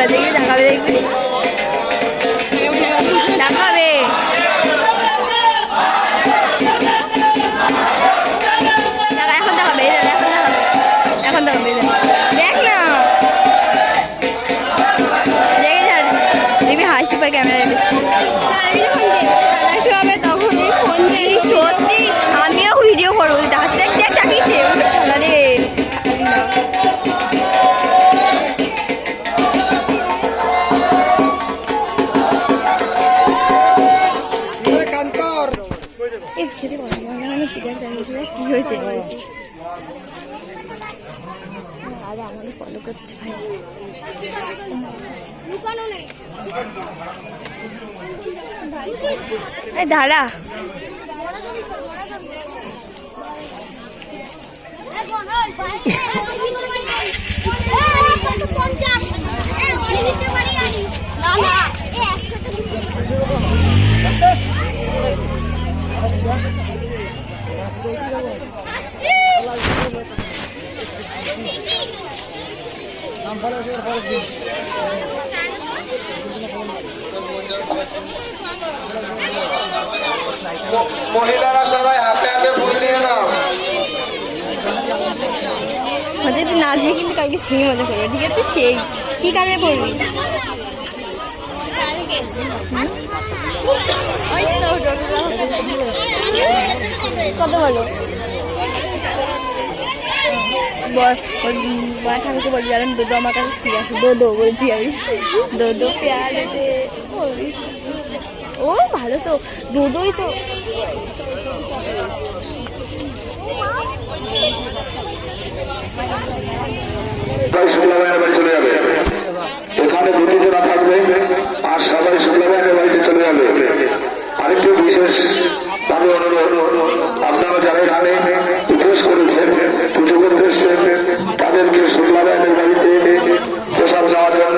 এবার দেখবি দেখাবে দেখবি দেখাবে এখন দেখাবে এখন দেখাবে দেখ না দেখে যান দেখবি হাসি পায় ক্যামেরায় বেশি তখন সত্যি আমিও ভিডিও করবো হাসি দেখ দেখ তাকিয়েছে ছালা রে কি হয়েছে আরে আমাকে ফলো করছে ভাই এই দাঁড়া মহিলারা সবাই হাতে হাতে ফুল নিয়ে নাও মজা তুই নাচ দিয়ে কিন্তু কালকে সেই মজা করবে ঠিক আছে সেই কি কারণে পড়বি কত বলো ঠাকুরকে বলবি জানেন দোদো আমার কাছে ফ্রি আছে দোদো বলছি আমি দোদো পেয়ার ও ভালো তো দোদোই তো শুক্লা ভাইয়ের বাড়ি চলে যাবে এখানে দুটিজনা থাকবে আর সবাই শুক্লা ভাইয়ের বাড়িতে চলে যাবে আরেকটু বিশেষ ভাবে অনুরোধ আপনারা যারা এখানে উপোস করেছেন পুজো করতে এসছেন তাদেরকে শুক্লা ভাইয়ের বাড়িতে প্রসাদ নেওয়ার জন্য